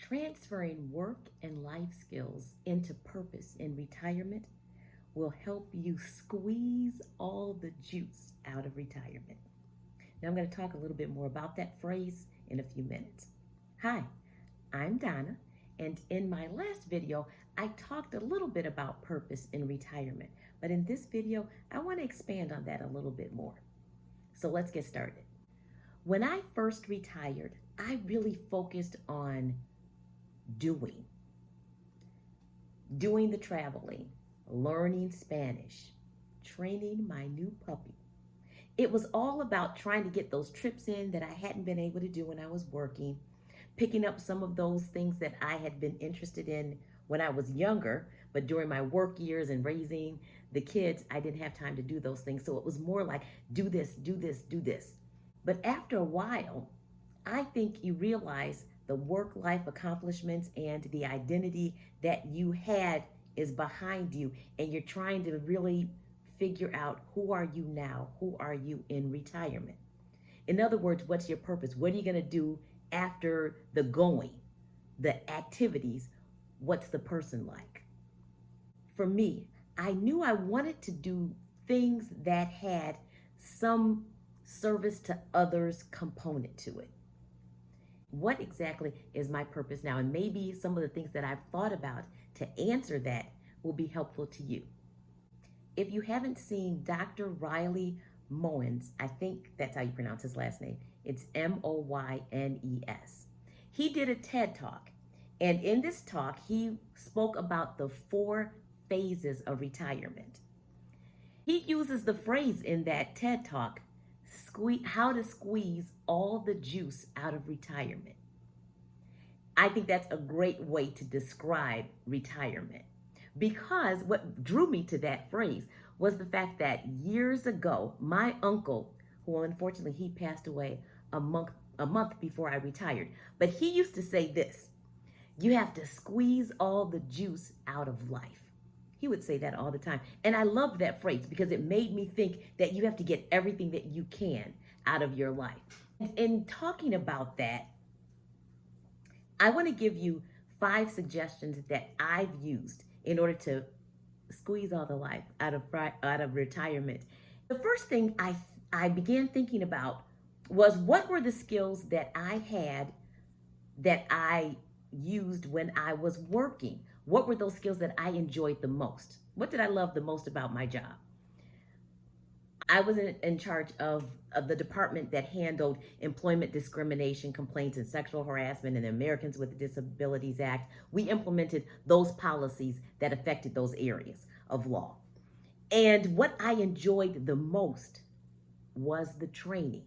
Transferring work and life skills into purpose in retirement will help you squeeze all the juice out of retirement. Now, I'm going to talk a little bit more about that phrase in a few minutes. Hi, I'm Donna, and in my last video, I talked a little bit about purpose in retirement, but in this video, I want to expand on that a little bit more. So let's get started. When I first retired, I really focused on doing the traveling, learning Spanish, training my new puppy. It was all about trying to get those trips in that I hadn't been able to do when I was working, picking up some of those things that I had been interested in when I was younger, but during my work years and raising the kids, I didn't have time to do those things. So it was more like, do this, do this, do this. But after a while, I think you realize the work-life accomplishments and the identity that you had is behind you, and you're trying to really figure out, who are you now? Who are you in retirement? In other words, what's your purpose? What are you going to do after the going, the activities? What's the person like? For me, I knew I wanted to do things that had some service to others component to it. What exactly is my purpose now? And maybe some of the things that I've thought about to answer that will be helpful to you. If you haven't seen Dr. Riley Moynes, I think that's how you pronounce his last name. It's Moynes. He did a TED Talk. And in this talk, he spoke about the 4 phases of retirement. He uses the phrase in that TED Talk, how to squeeze all the juice out of retirement. I think that's a great way to describe retirement, because what drew me to that phrase was the fact that years ago, my uncle, who unfortunately he passed away a month before I retired, but he used to say this: you have to squeeze all the juice out of life. He would say that all the time. And I loved that phrase because it made me think that you have to get everything that you can out of your life. And in talking about that, I want to give you 5 suggestions that I've used in order to squeeze all the life out of retirement. The first thing I began thinking about was, what were the skills that I had that I used when I was working? What were those skills that I enjoyed the most? What did I love the most about my job? I was in charge of the department that handled employment discrimination complaints and sexual harassment and the Americans with Disabilities Act. We implemented those policies that affected those areas of law. And what I enjoyed the most was the training.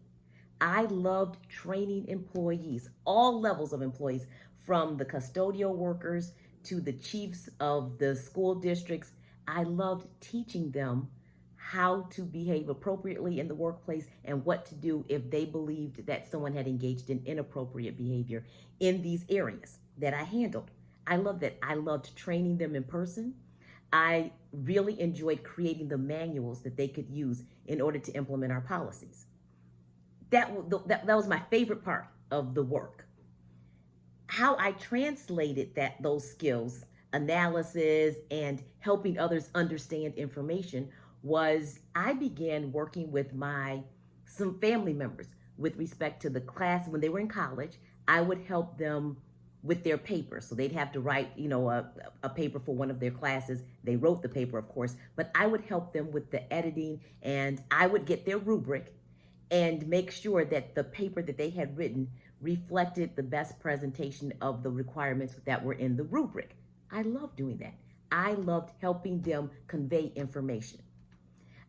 I loved training employees, all levels of employees, from the custodial workers to the chiefs of the school districts. I loved teaching them how to behave appropriately in the workplace and what to do if they believed that someone had engaged in inappropriate behavior in these areas that I handled. I loved that. I loved training them in person. I really enjoyed creating the manuals that they could use in order to implement our policies. That was my favorite part of the work. How I translated those skills, analysis, and helping others understand information, was I began working with some family members with respect to the class. When they were in college, I would help them with their paper. So they'd have to write, a paper for one of their classes. They wrote the paper, of course, but I would help them with the editing, and I would get their rubric and make sure that the paper that they had written reflected the best presentation of the requirements that were in the rubric. I loved doing that. I loved helping them convey information.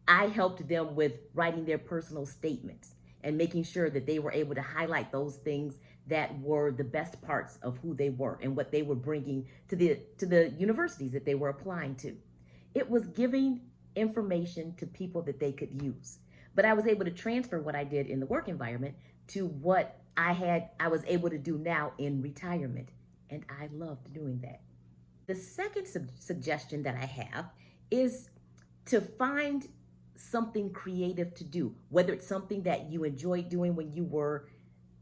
I helped them with writing their personal statements and making sure that they were able to highlight those things that were the best parts of who they were and what they were bringing to the universities that they were applying to. It was giving information to people that they could use. But I was able to transfer what I did in the work environment to what I was able to do now in retirement. And I loved doing that. The second suggestion that I have is to find something creative to do, whether it's something that you enjoyed doing when you were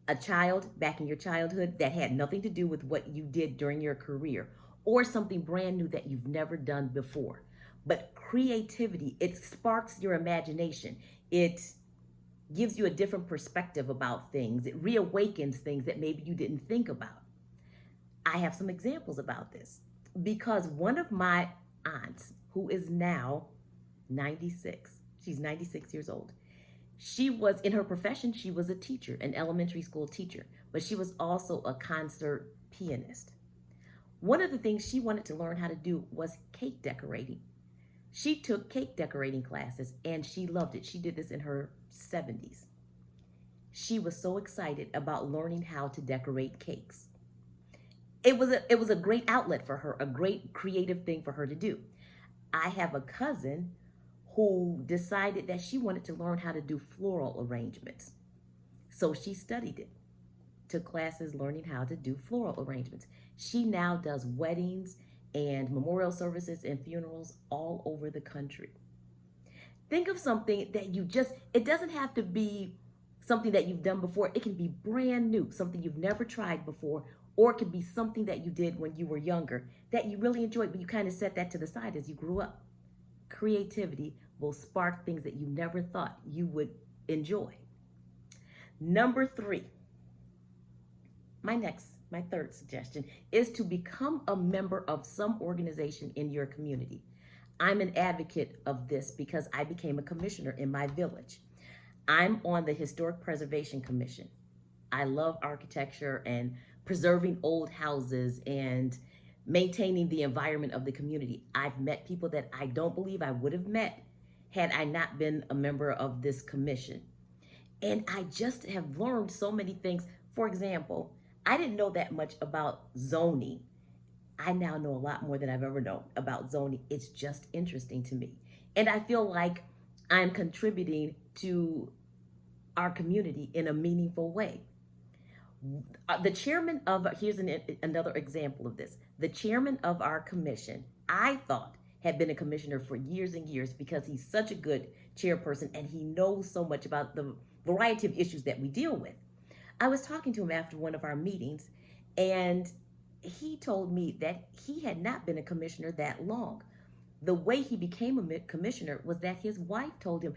a child back in your childhood that had nothing to do with what you did during your career, or something brand new that you've never done before. But creativity, it sparks your imagination. It gives you a different perspective about things. It reawakens things that maybe you didn't think about. I have some examples about this because one of my aunts, who is now 96, she's 96 years old. She was, in her profession, she was a teacher, an elementary school teacher, but she was also a concert pianist. One of the things she wanted to learn how to do was cake decorating. She took cake decorating classes and she loved it. She did this in her 70s. She was so excited about learning how to decorate cakes. It was a great outlet for her, a great creative thing for her to do. I have a cousin who decided that she wanted to learn how to do floral arrangements. So she studied it, took classes learning how to do floral arrangements. She now does weddings and memorial services and funerals all over the country. Think of something that it doesn't have to be something that you've done before. It can be brand new, something you've never tried before, or it could be something that you did when you were younger that you really enjoyed, but you kind of set that to the side as you grew up. Creativity will spark things that you never thought you would enjoy. Number 3, my third suggestion is to become a member of some organization in your community. I'm an advocate of this because I became a commissioner in my village. I'm on the Historic Preservation Commission. I love architecture and preserving old houses and maintaining the environment of the community. I've met people that I don't believe I would have met had I not been a member of this commission. And I just have learned so many things. For example, I didn't know that much about zoning. I now know a lot more than I've ever known about zoning. It's just interesting to me. And I feel like I'm contributing to our community in a meaningful way. The chairman of, here's another example of this. The chairman of our commission, I thought, had been a commissioner for years and years because he's such a good chairperson and he knows so much about the variety of issues that we deal with. I was talking to him after one of our meetings and he told me that he had not been a commissioner that long. The way he became a commissioner was that his wife told him,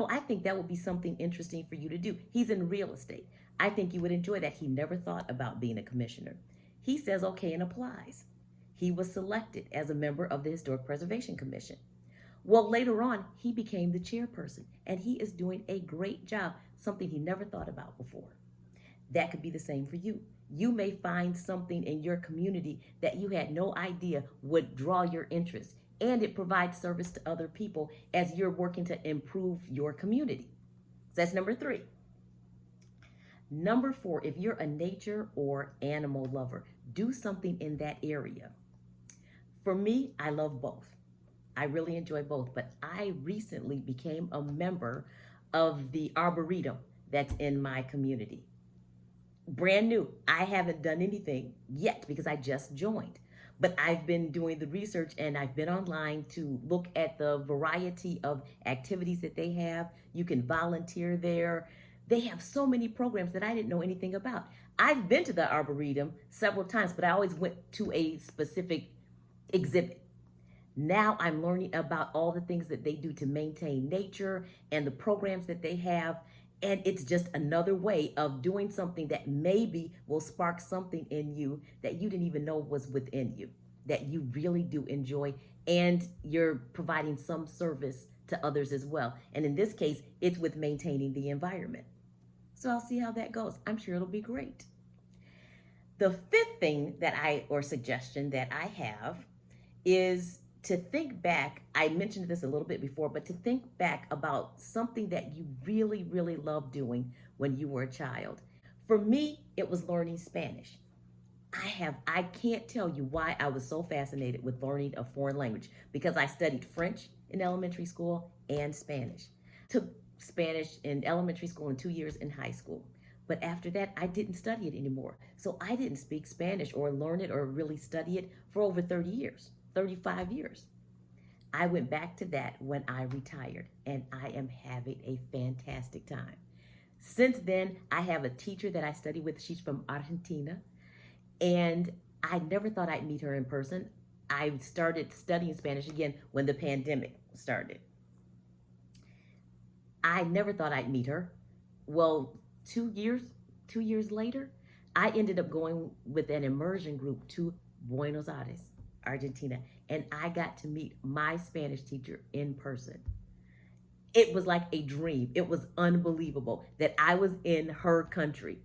I think that would be something interesting for you to do. He's in real estate. I think you would enjoy that. He never thought about being a commissioner. He says okay and applies. He was selected as a member of the Historic Preservation Commission. Well, later on, he became the chairperson, and he is doing a great job, something he never thought about before. That could be the same for you. You may find something in your community that you had no idea would draw your interest, and it provides service to other people as you're working to improve your community. So that's number 3. Number 4, if you're a nature or animal lover, do something in that area. For me, I love both. I really enjoy both, but I recently became a member of the Arboretum that's in my community. Brand new. I haven't done anything yet because I just joined. But I've been doing the research and I've been online to look at the variety of activities that they have. You can volunteer there. They have so many programs that I didn't know anything about. I've been to the Arboretum several times, but I always went to a specific exhibit. Now I'm learning about all the things that they do to maintain nature and the programs that they have. And it's just another way of doing something that maybe will spark something in you that you didn't even know was within you, that you really do enjoy, and you're providing some service to others as well. And in this case, it's with maintaining the environment. So I'll see how that goes. I'm sure it'll be great. The 5th thing or suggestion that I have is to think back. I mentioned this a little bit before, but to think back about something that you really, really loved doing when you were a child. For me, it was learning Spanish. I can't tell you why I was so fascinated with learning a foreign language, because I studied French in elementary school and Spanish. Took Spanish in elementary school and 2 years in high school. But after that, I didn't study it anymore. So I didn't speak Spanish or learn it or really study it for over 30 years, 35 years. I went back to that when I retired, and I am having a fantastic time. Since then, I have a teacher that I study with. She's from Argentina, and I never thought I'd meet her in person. I started studying Spanish again when the pandemic started. I never thought I'd meet her. Well, 2 years later, I ended up going with an immersion group to Buenos Aires, Argentina, and I got to meet my Spanish teacher in person. It was like a dream. It was unbelievable that I was in her country.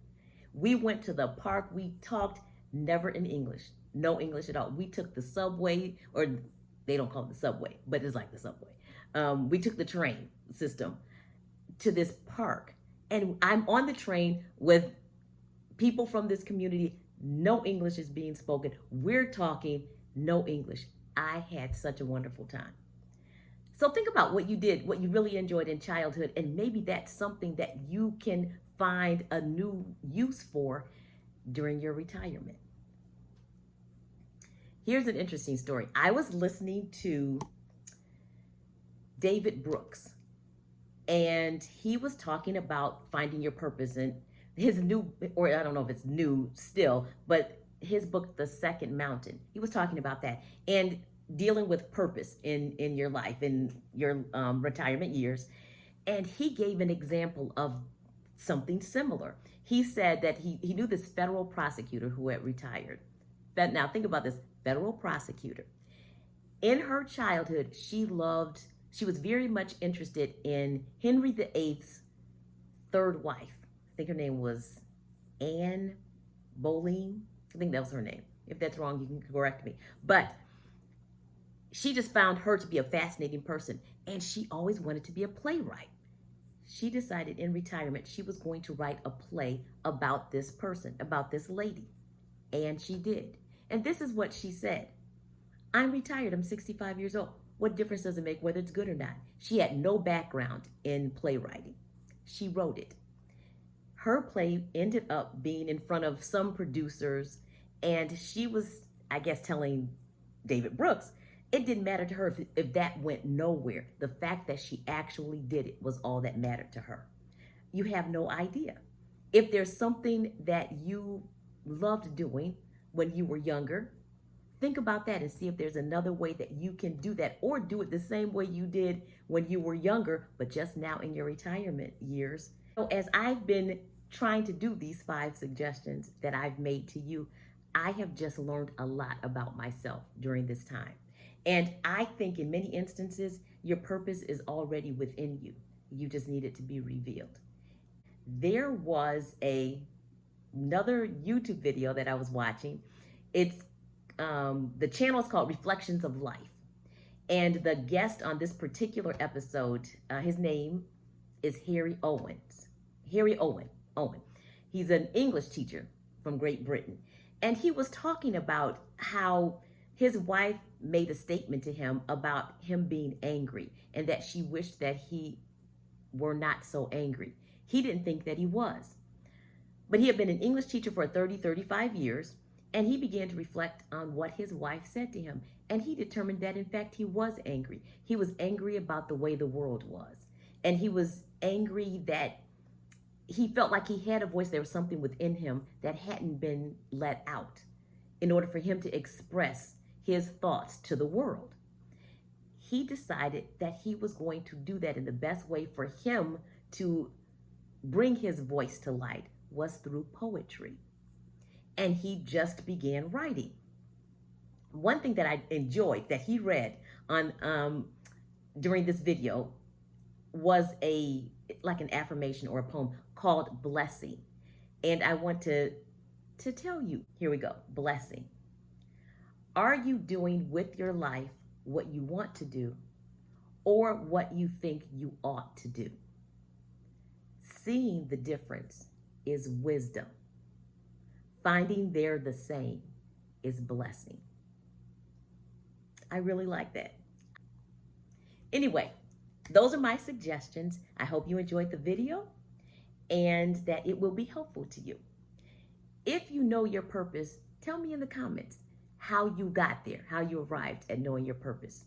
We went to the park. We talked never in English, no English at all. We took the subway, or they don't call it the subway, but it's like the subway. We took the train system to this park, and I'm on the train with people from this community. No English is being spoken. We're talking no English. I had such a wonderful time. So think about what you did, what you really enjoyed in childhood, and maybe that's something that you can find a new use for during your retirement. Here's an interesting story. I was listening to David Brooks, and he was talking about finding your purpose, and his new, or I don't know if it's new still, but his book, The Second Mountain, he was talking about that and dealing with purpose in your life, in your retirement years. And he gave an example of something similar. He said that he knew this federal prosecutor who had retired. But now think about this, federal prosecutor. In her childhood, she was very much interested in Henry VIII's third wife. I think her name was Anne Boleyn. I think that was her name. If that's wrong, you can correct me. But she just found her to be a fascinating person, and she always wanted to be a playwright. She decided in retirement she was going to write a play about this person, about this lady, and she did. And this is what she said: I'm retired, I'm 65 years old. What difference does it make whether it's good or not? She had no background in playwriting. She wrote it. Her play ended up being in front of some producers, and she was, I guess, telling David Brooks, it didn't matter to her if that went nowhere. The fact that she actually did it was all that mattered to her. You have no idea. If there's something that you loved doing when you were younger, think about that and see if there's another way that you can do that, or do it the same way you did when you were younger, but just now in your retirement years. So as I've been trying to do these 5 suggestions that I've made to you, I have just learned a lot about myself during this time. And I think in many instances, your purpose is already within you. You just need it to be revealed. There was another YouTube video that I was watching. It's the channel is called Reflections of Life. And the guest on this particular episode, his name is Harry Owens. Harry Owen. He's an English teacher from Great Britain. And he was talking about how his wife made a statement to him about him being angry, and that she wished that he were not so angry. He didn't think that he was. But he had been an English teacher for 35 years, and he began to reflect on what his wife said to him. And he determined that, in fact, he was angry. He was angry about the way the world was. And he was angry that he felt like he had a voice. There was something within him that hadn't been let out in order for him to express his thoughts to the world. He decided that he was going to do that, and the best way for him to bring his voice to light was through poetry. And he just began writing. One thing that I enjoyed that he read on during this video was like an affirmation or a poem called Blessing. And I want to tell you, here we go, blessing. Are you doing with your life what you want to do, or what you think you ought to do? Seeing the difference is wisdom. Finding they're the same is blessing. I really like that. Anyway, those are my suggestions. I hope you enjoyed the video and that it will be helpful to you. If you know your purpose, tell me in the comments how you got there, how you arrived at knowing your purpose.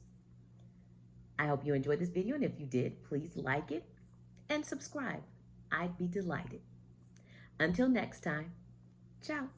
I hope you enjoyed this video, and if you did, please like it and subscribe. I'd be delighted. Until next time, ciao.